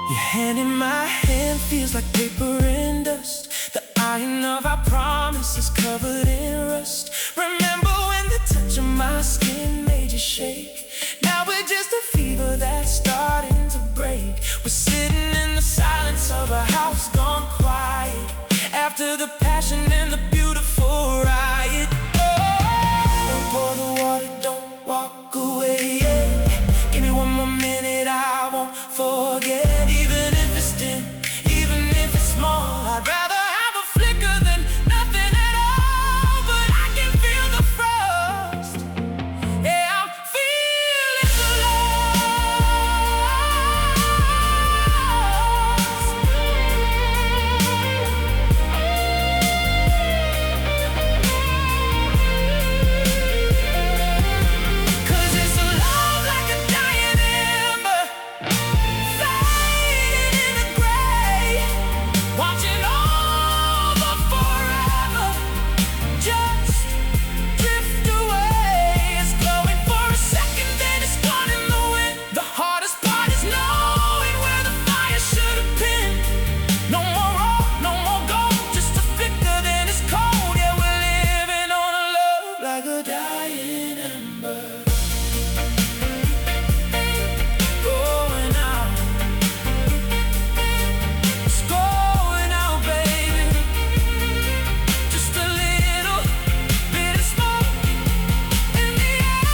Your hand in my hand feels like paper and dust. The iron of our promise is covered in rust. Remember when the touch of my skin made you shake? Now we're just a fever that's starting to break. We're sitting in the silence of a house gone quiet, after the passion and the beautiful riot. Oh, pour the water, don't walk away, yeah. Give me one more minute, I won't forget. Even if it's dim, even if it's small, I'd rather have a flicker than nothing at all. But I can feel the frost, yeah, I'm feeling the Cause it's a love like a dying ember, fading in the gray, watching over forever, just drift away. It's glowing for a second, then it's gone in the wind. The hardest part is knowing where the fire should have been. No more raw, no more gold, just a flicker, then it's cold. Yeah, we're living on a love like a dying ember. Going out, it's going out, baby. Just a little bit of smoke in the air.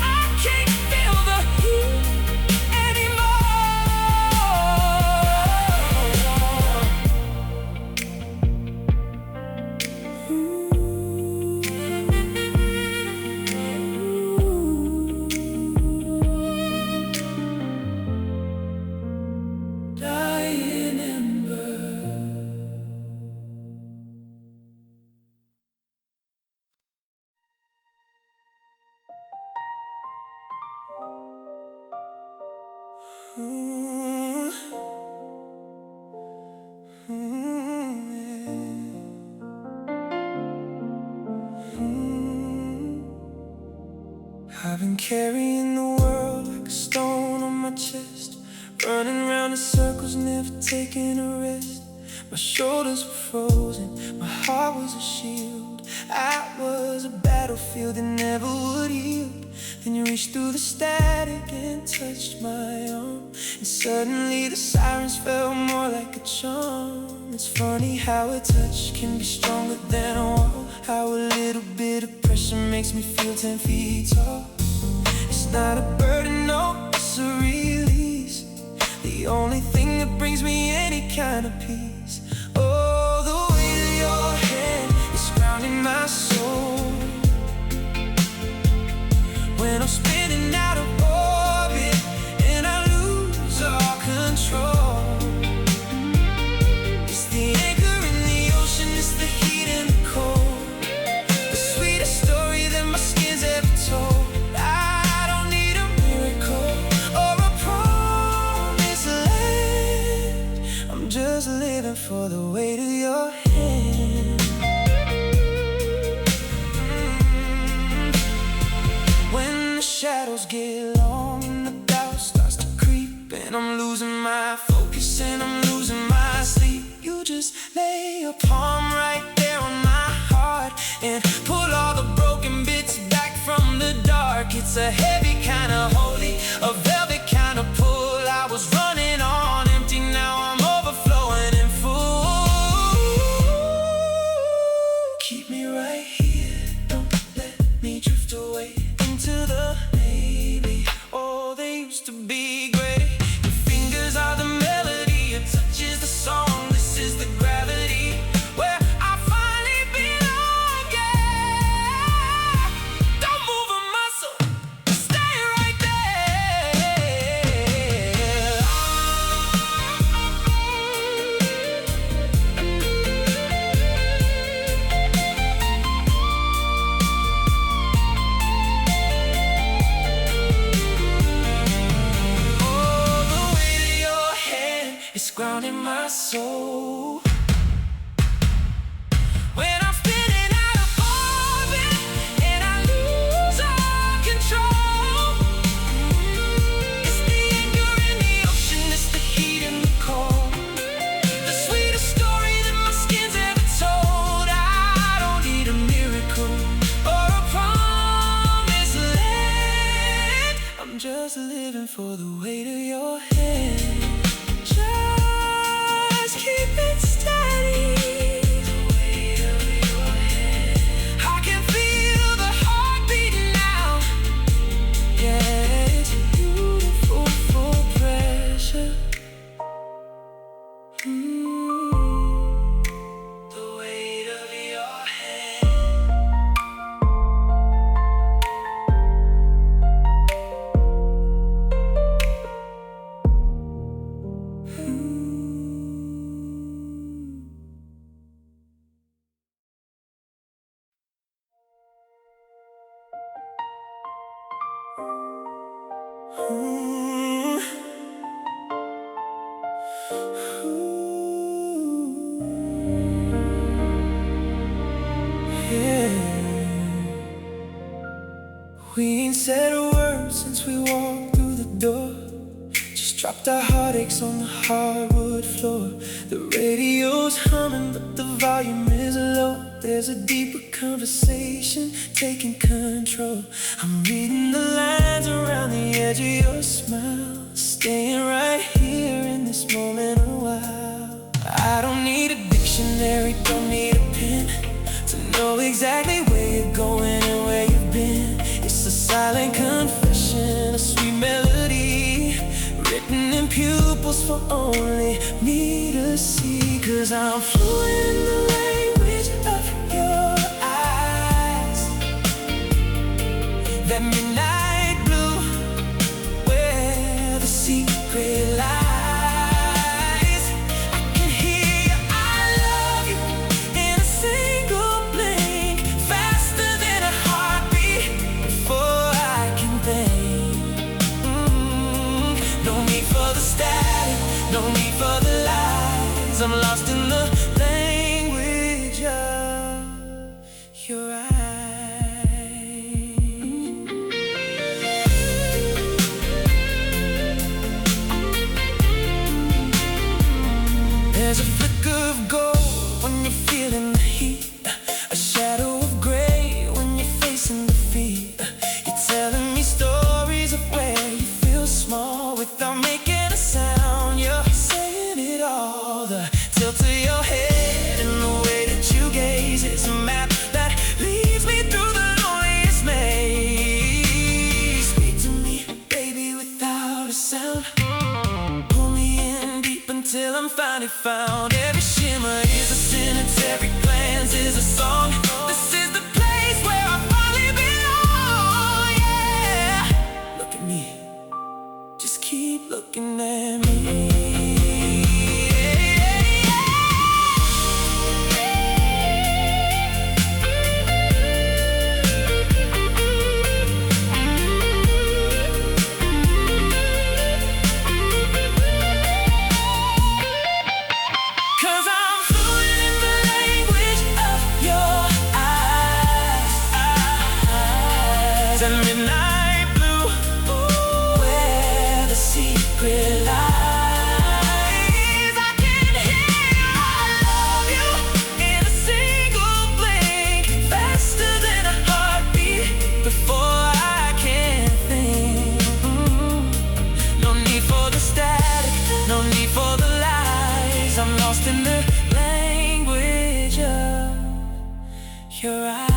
I can't feel the heat anymore. Dying ember. I've been carrying the world like a stone on my chest, running round in circles, never taking a rest. My shoulders were frozen, my heart was a shield. I was a battlefield that never would yield. Then you reached through the static and touched my arm, and suddenly the sirens felt more like a charm. It's funny how a touch can be stronger than a wall, how a little bit of pressure makes me feel 10 feet tall. It's not a burden, no, it's a release, the only thing that brings me any kind of peace. Oh, the weight of your hand is grounding my soul. When I'm spinning out of orbit and I lose all control, it's the anchor in the ocean, it's the heat and the cold, the sweetest story that my skin's ever told. I don't need a miracle or a promised land, I'm just living for the weight of your hand. When the shadows get long and the doubt starts to creep, and I'm losing my focus and I'm losing my sleep, you just lay your palm right there on my heart and pull all the broken bits back from the dark. It's a heavy kind of holy, a velvet kind of pull. I was running on empty, now I'm overflowing and full. Keep me right here, don't let me drift away into the maybe. Oh, they used to be great. Your fingers are the melody, your touch is the song. This is the gravity where I finally belong. Yeah, don't move a muscle, stay right there. Grounding my soul. When I'm spinning out of orbit and I lose Ooh. Yeah. We ain't said a word since we walked through the door. Just dropped our heartaches on the hardwood floor. The radio's humming, but the volume is low. There's a deeper conversation taking control. I'm reading the lines around the edge of your smile, staying right here in this moment a while. I don't need a dictionary, don't need a pen to know exactly where you're going and where you've been. It's a silent confession, a sweet melody written in pupils for only me to see. 'Cause I'm fluent in the language of your eyes, that midnight blue, where the secret lies. I can hear I love you in a single blink, faster than a heartbeat, before I can think. No need for the static, no need for the lies. I'm lost in the language of your eyes. There's a flicker of gold when you're feeling the heat, a shadow of gray when you're facing defeat. You're telling me stories of where you feel small without making a sound. You're saying it all. The tilt of your head and the way that you gaze is a map that leads me through the loneliest maze. Speak to me, baby, without a sound. Pull me in deep until I'm finally found. Every shimmer is a sentence, every glance is a song. This is the place where I finally belong, yeah. Look at me, just keep looking at me. And midnight blue, where the secret lies. I can hear I love you in a single blink, faster than a heartbeat, before I can think. No need for the static, no need for the lies. I'm lost in the language of your eyes.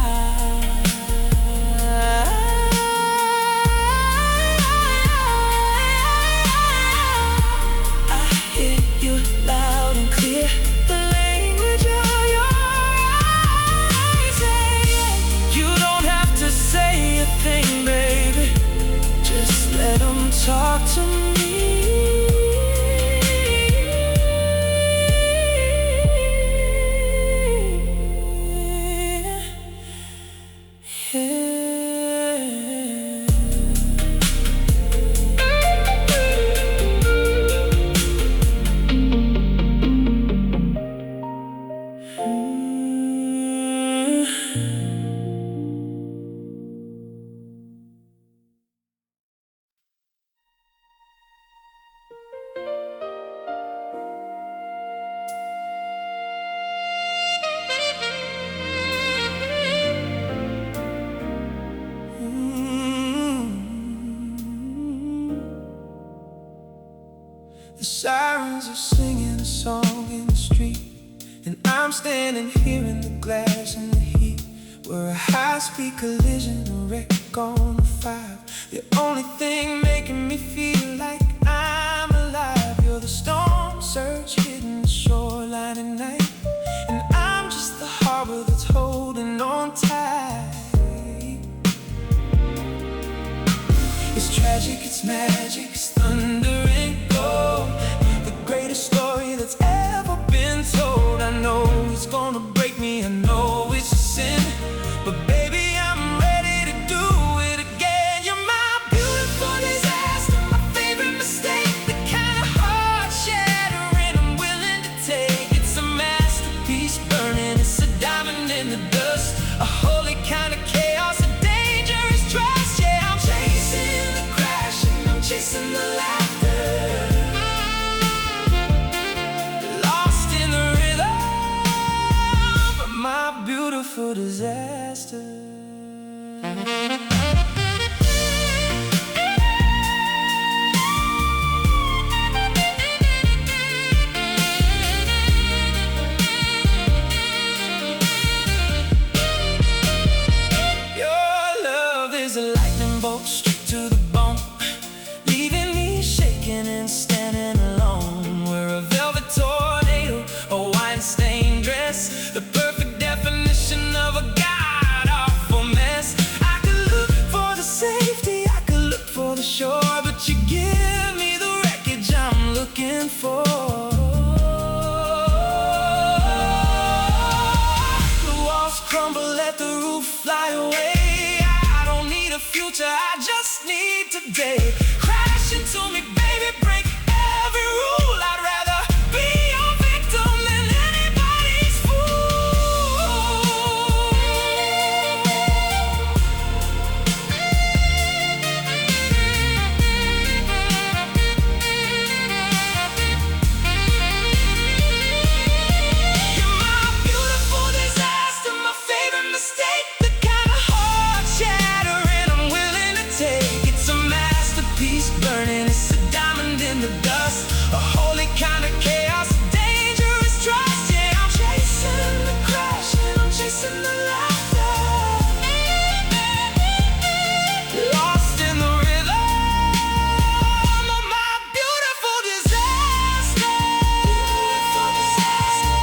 Talk to me. The sirens are singing a song in the street, and I'm standing here in the glass in the heat. We're a high-speed collision, a wreck on the 5. The only thing making me feel like I'm alive. You're the storm surge hitting the shoreline at night, and I'm just the harbor that's holding on tight. It's tragic, it's magic, it's thunder and gold, the greatest story that's ever been told. I know it's gonna break me, I know it's a sin, but baby, I'm ready to do it again. You're my beautiful disaster. I just need today. Crash into me, baby, break every rule. I'd rather be your victim than anybody's You're my beautiful disaster, my favorite mistake, the kind of heart shattering I'm willing to take. It's a masterpiece burning, it's a diamond in the dust, a holy kind of chaos, a dangerous trust. Yeah, I'm chasing the crash and I'm chasing the laughter, lost in the rhythm of my beautiful disaster. Beautiful disaster.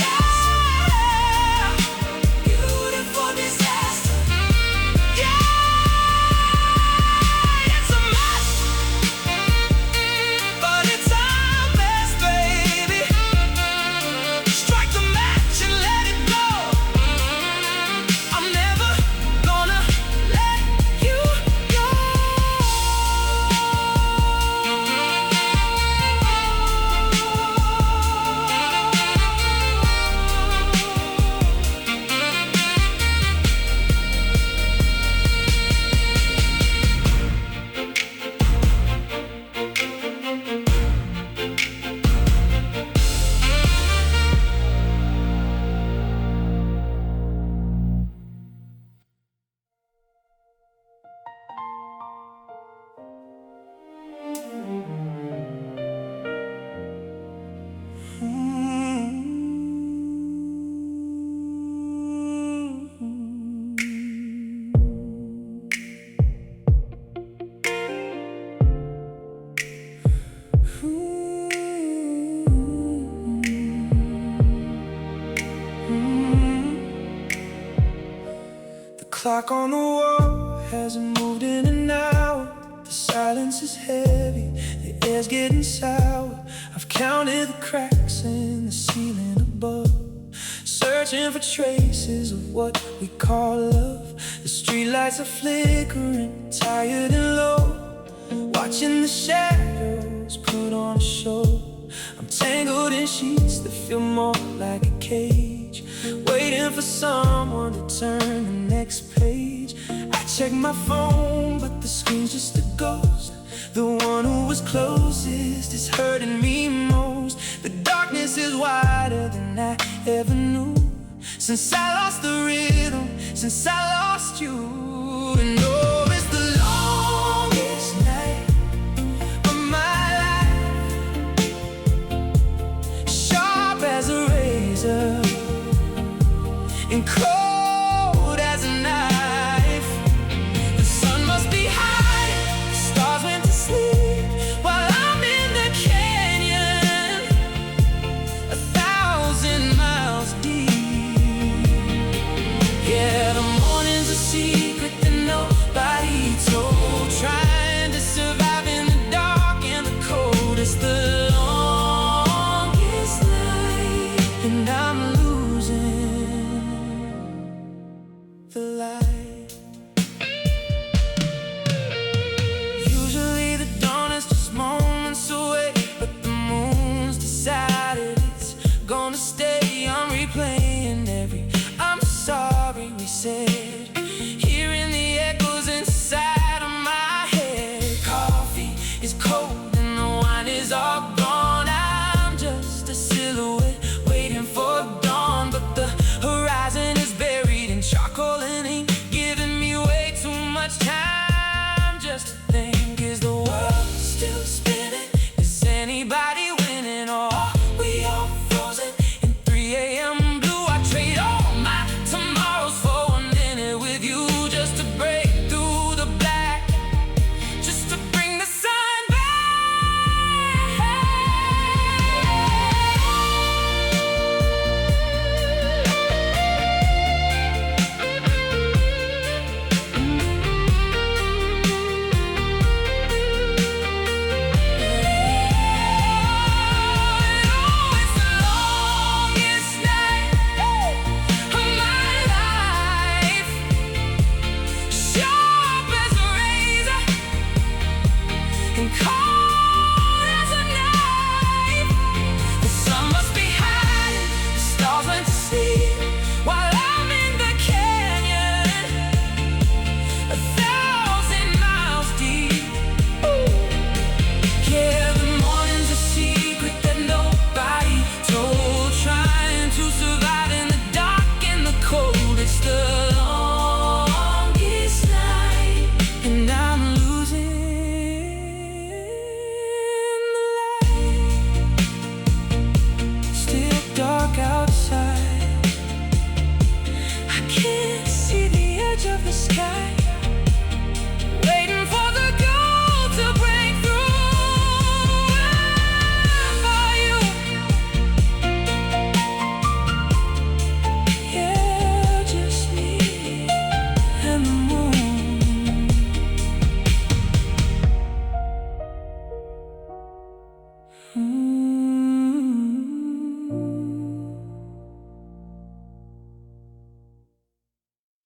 Yeah. Beautiful disaster. Yeah. It's a mess, but it's our best, baby. Strike the match and let it go. I'm never gonna let you go. The clock on the wall hasn't moved in an hour. The silence is heavy, the air's getting sour. I've counted the cracks in the ceiling above, searching for traces of what we call love. The streetlights are flickering, tired and low, watching the shadows put on a show. I'm tangled in sheets that feel more like a cage, waiting for someone to turn the next page. I check my phone, but the screen's just a ghost. The one who was closest is hurting me most. The darkness is wider than I ever knew, since I lost the rhythm, since I lost you. And oh, it's the longest night of my life, sharp as a razor and cold